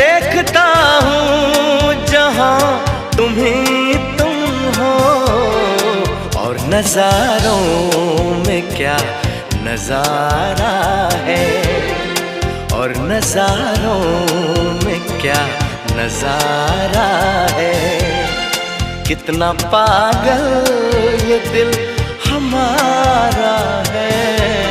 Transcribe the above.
देखता हूँ जहाँ तुम ही तुम हो, और नजारों में क्या नजारा है, और नजारों में क्या नजारा है। कितना पागल ये दिल हमारा है।